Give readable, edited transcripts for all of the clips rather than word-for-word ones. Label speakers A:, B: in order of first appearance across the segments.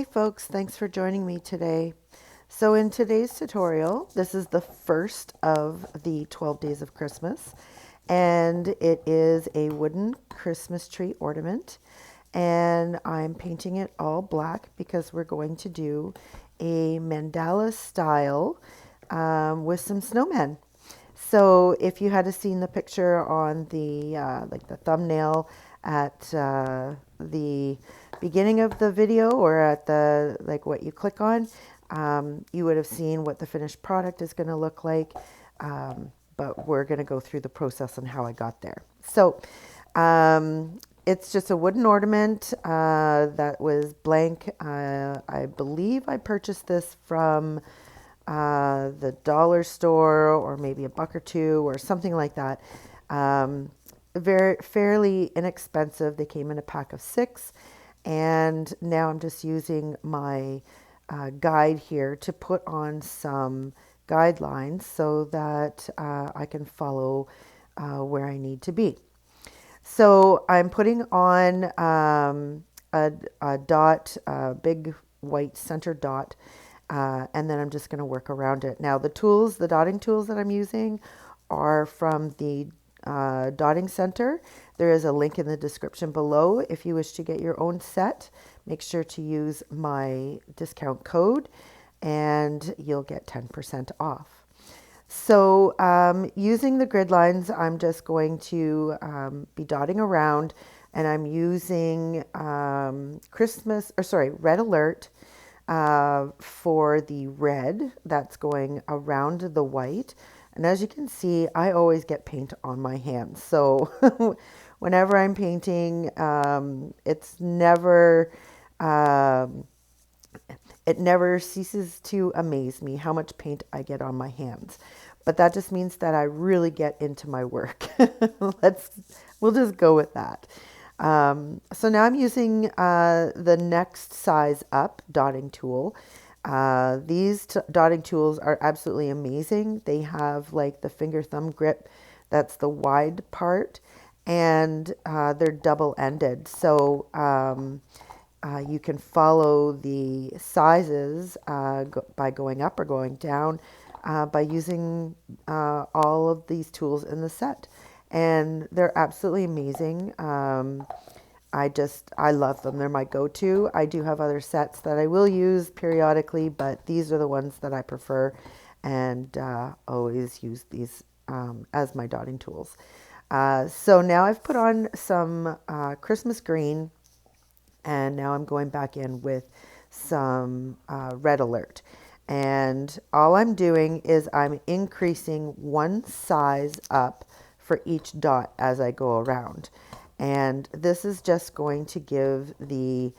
A: Hey folks, thanks for joining me today. So in today's tutorial, this is the first of the 12 days of Christmas, and it is a wooden Christmas tree ornament, and I'm painting it all black because we're going to do a mandala style with some snowmen. So if you had seen the picture on the like the thumbnail at the beginning of the video or at the like what you click on, you would have seen what the finished product is going to look like. But we're going to go through the process on how I got there. So it's just a wooden ornament that was blank. I believe I purchased this from the dollar store or maybe a buck or two or something like that. Very fairly inexpensive. They came in a pack of 6, and now I'm just using my guide here to put on some guidelines so that I can follow where I need to be. So I'm putting on a dot, a big white center dot, and then I'm just going to work around it. Now the tools, the dotting tools that I'm using are from the Ditting Center. There is a link in the description below. If you wish to get your own set, make sure to use my discount code and you'll get 10% off. So using the grid lines, I'm just going to be dotting around, and I'm using Red Alert for the red that's going around the white. And as you can see, I always get paint on my hands. So whenever I'm painting, it never ceases to amaze me how much paint I get on my hands. But that just means that I really get into my work. We'll just go with that. So now I'm using the next size up dotting tool. These dotting tools are absolutely amazing. They have like the finger thumb grip, that's the wide part, and they're double-ended. So you can follow the sizes by going up or going down by using all of these tools in the set. And they're absolutely amazing. I love them. They're my go-to. I do have other sets that I will use periodically, but these are the ones that I prefer and always use these as my dotting tools. So now I've put on some Christmas green, and now I'm going back in with some Red Alert. And all I'm doing is I'm increasing one size up for each dot as I go around. And this is just going to give the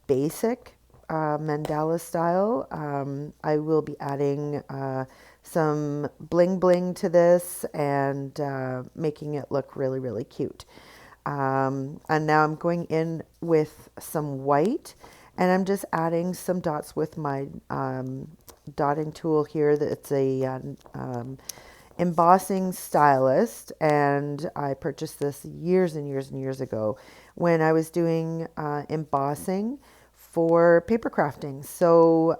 A: basic mandala style. I will be adding some bling bling to this and making it look really, really cute. And now I'm going in with some white, and I'm just adding some dots with my dotting tool here. It's a embossing stylist, and I purchased this years and years and years ago when I was doing embossing for paper crafting. So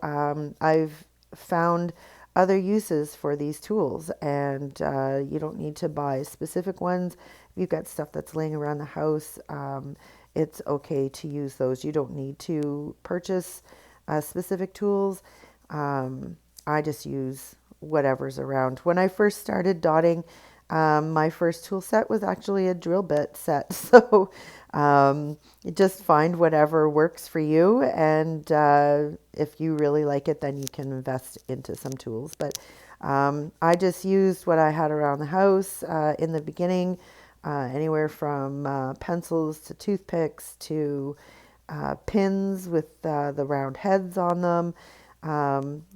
A: I've found other uses for these tools, and you don't need to buy specific ones. If you've got stuff that's laying around the house, it's okay to use those. You don't need to purchase specific tools. I just use whatever's around. When I first started dotting, my first tool set was actually a drill bit set. So you just find whatever works for you, and if you really like it, then you can invest into some tools. But I just used what I had around the house in the beginning, anywhere from pencils to toothpicks to pins with the round heads on them.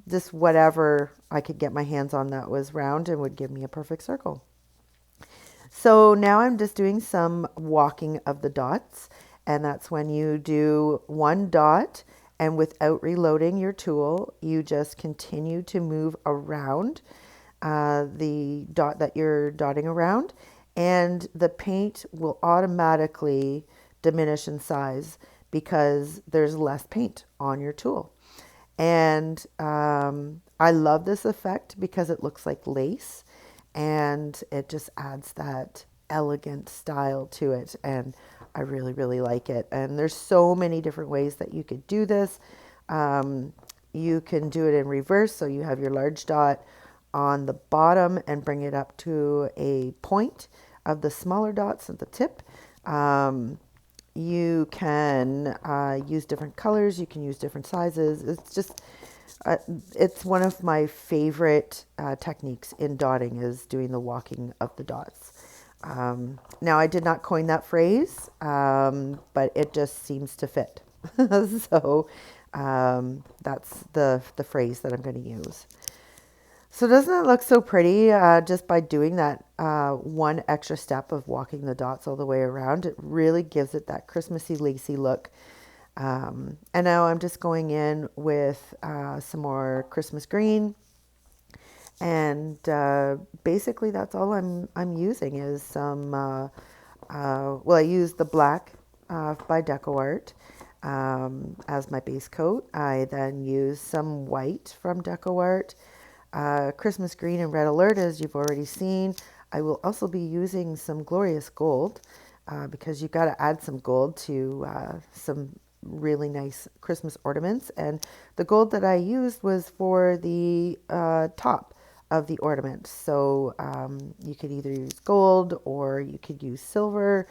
A: Just whatever I could get my hands on that was round and would give me a perfect circle. So now I'm just doing some walking of the dots, and that's when you do one dot, and without reloading your tool, you just continue to move around the dot that you're dotting around, and the paint will automatically diminish in size because there's less paint on your tool. And I love this effect because it looks like lace and it just adds that elegant style to it. And I really, really like it. And there's so many different ways that you could do this. You can do it in reverse. So you have your large dot on the bottom and bring it up to a point of the smaller dots at the tip. You can use different colors. You can use different sizes. It's just, it's one of my favorite techniques in dotting is doing the walking of the dots. Now, I did not coin that phrase, but it just seems to fit. So that's the phrase that I'm going to use. So doesn't that look so pretty just by doing that one extra step of walking the dots all the way around? It really gives it that Christmassy, lacy look. And now I'm just going in with some more Christmas green. And basically that's all I'm using is some, well, I use the black by DecoArt as my base coat. I then use some white from DecoArt. Christmas green and red alert, as you've already seen. I will also be using some glorious gold because you've got to add some gold to some really nice Christmas ornaments. And the gold that I used was for the top of the ornament. So you could either use gold or you could use silver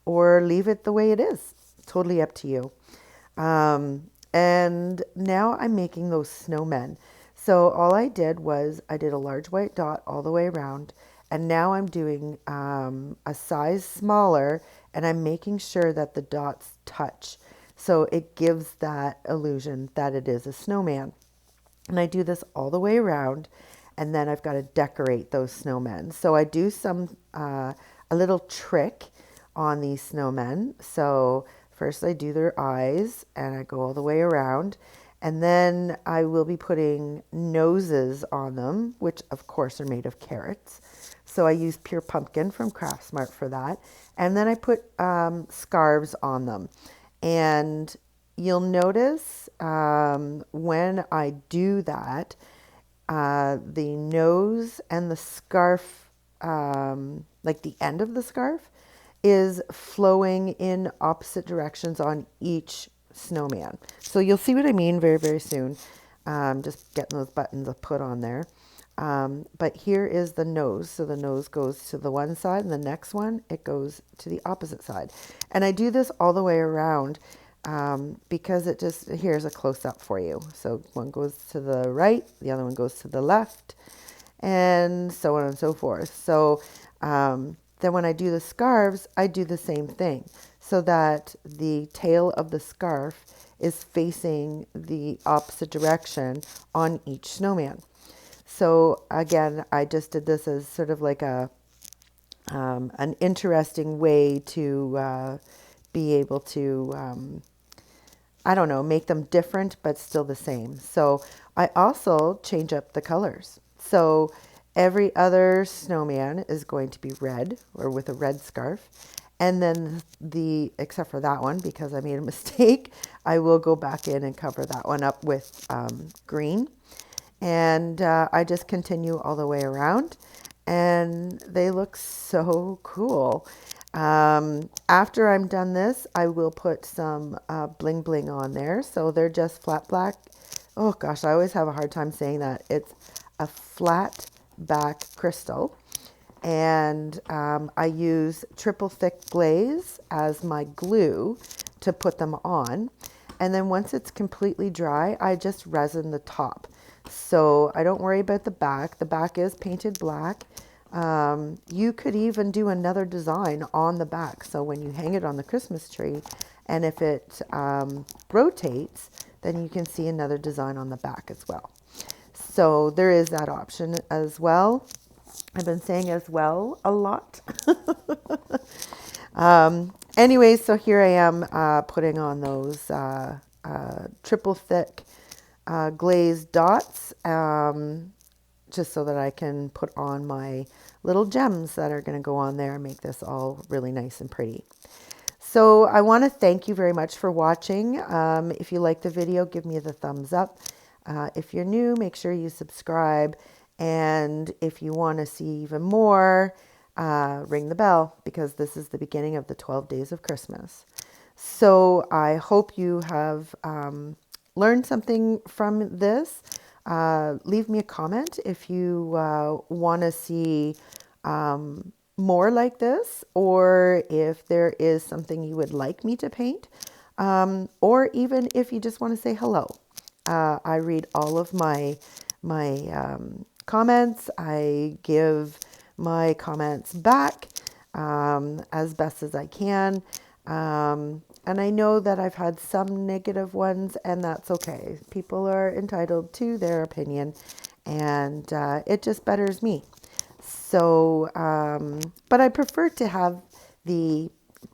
A: or leave it the way it is. Totally up to you. And now I'm making those snowmen. So all I did was I did a large white dot all the way around, and now I'm doing a size smaller, and I'm making sure that the dots touch. So it gives that illusion that it is a snowman. And I do this all the way around, and then I've got to decorate those snowmen. So I do some a little trick on these snowmen. So first I do their eyes, and I go all the way around. And then I will be putting noses on them, which of course are made of carrots. So I use pure pumpkin from Craft Smart for that. And then I put scarves on them. And you'll notice when I do that, the nose and the scarf, like the end of the scarf, is flowing in opposite directions on each snowman. So you'll see what I mean very, very soon. Just getting those buttons put on there. But here is the nose. So the nose goes to the one side, and the next one, it goes to the opposite side. And I do this all the way around because it just, here's a close-up for you. So one goes to the right, the other one goes to the left, and so on and so forth. So then when I do the scarves, I do the same thing so that the tail of the scarf is facing the opposite direction on each snowman. So again, I just did this as sort of like a an interesting way to be able to, I don't know, make them different but still the same. So I also change up the colors. So every other snowman is going to be red or with a red scarf. And then except for that one, because I made a mistake, I will go back in and cover that one up with green. And I just continue all the way around, and they look so cool. After I'm done this, I will put some bling bling on there. So they're just flat black. Oh gosh, I always have a hard time saying that. It's a flat back crystal. And I use triple thick glaze as my glue to put them on. And then once it's completely dry, I just resin the top. So I don't worry about the back. The back is painted black. You could even do another design on the back. So when you hang it on the Christmas tree, and if it rotates, then you can see another design on the back as well. So there is that option as well. I've been saying as well a lot. Anyway, so here I am putting on those triple thick glazed dots just so that I can put on my little gems that are going to go on there and make this all really nice and pretty. So I want to thank you very much for watching. If you like the video, give me the thumbs up. If you're new, make sure you subscribe. And if you want to see even more, ring the bell, because this is the beginning of the 12 days of Christmas. So I hope you have learned something from this. Leave me a comment if you want to see more like this, or if there is something you would like me to paint, or even if you just want to say hello. I read all of my comments. I give my comments back as best as I can. And I know that I've had some negative ones, and that's okay. People are entitled to their opinion, and it just betters me. So, but I prefer to have the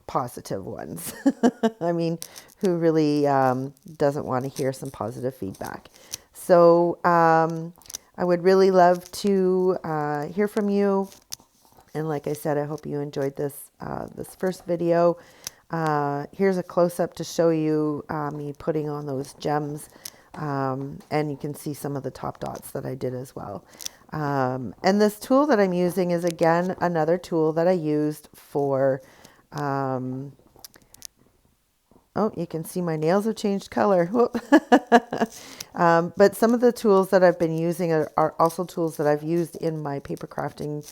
A: positive ones. I mean, who really doesn't want to hear some positive feedback? So I would really love to hear from you. And like I said, I hope you enjoyed this this first video. Here's a close-up to show you me putting on those gems. And you can see some of the top dots that I did as well. And this tool that I'm using is, again, another tool that I used for, oh, you can see my nails have changed color. But some of the tools that I've been using are also tools that I've used in my paper crafting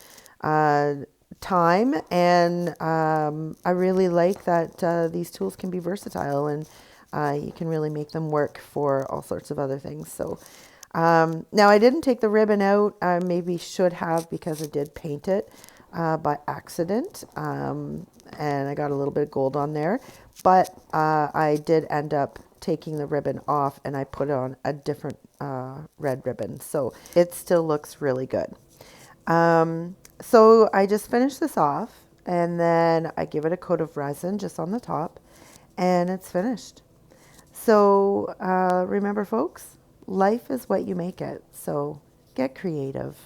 A: time. And I really like that these tools can be versatile, and you can really make them work for all sorts of other things. So now I didn't take the ribbon out. I maybe should have, because I did paint it by accident, and I got a little bit of gold on there. But I did end up taking the ribbon off, and I put on a different red ribbon. So it still looks really good. So I just finished this off, and then I give it a coat of resin just on the top, and it's finished. So remember, folks, life is what you make it. So get creative.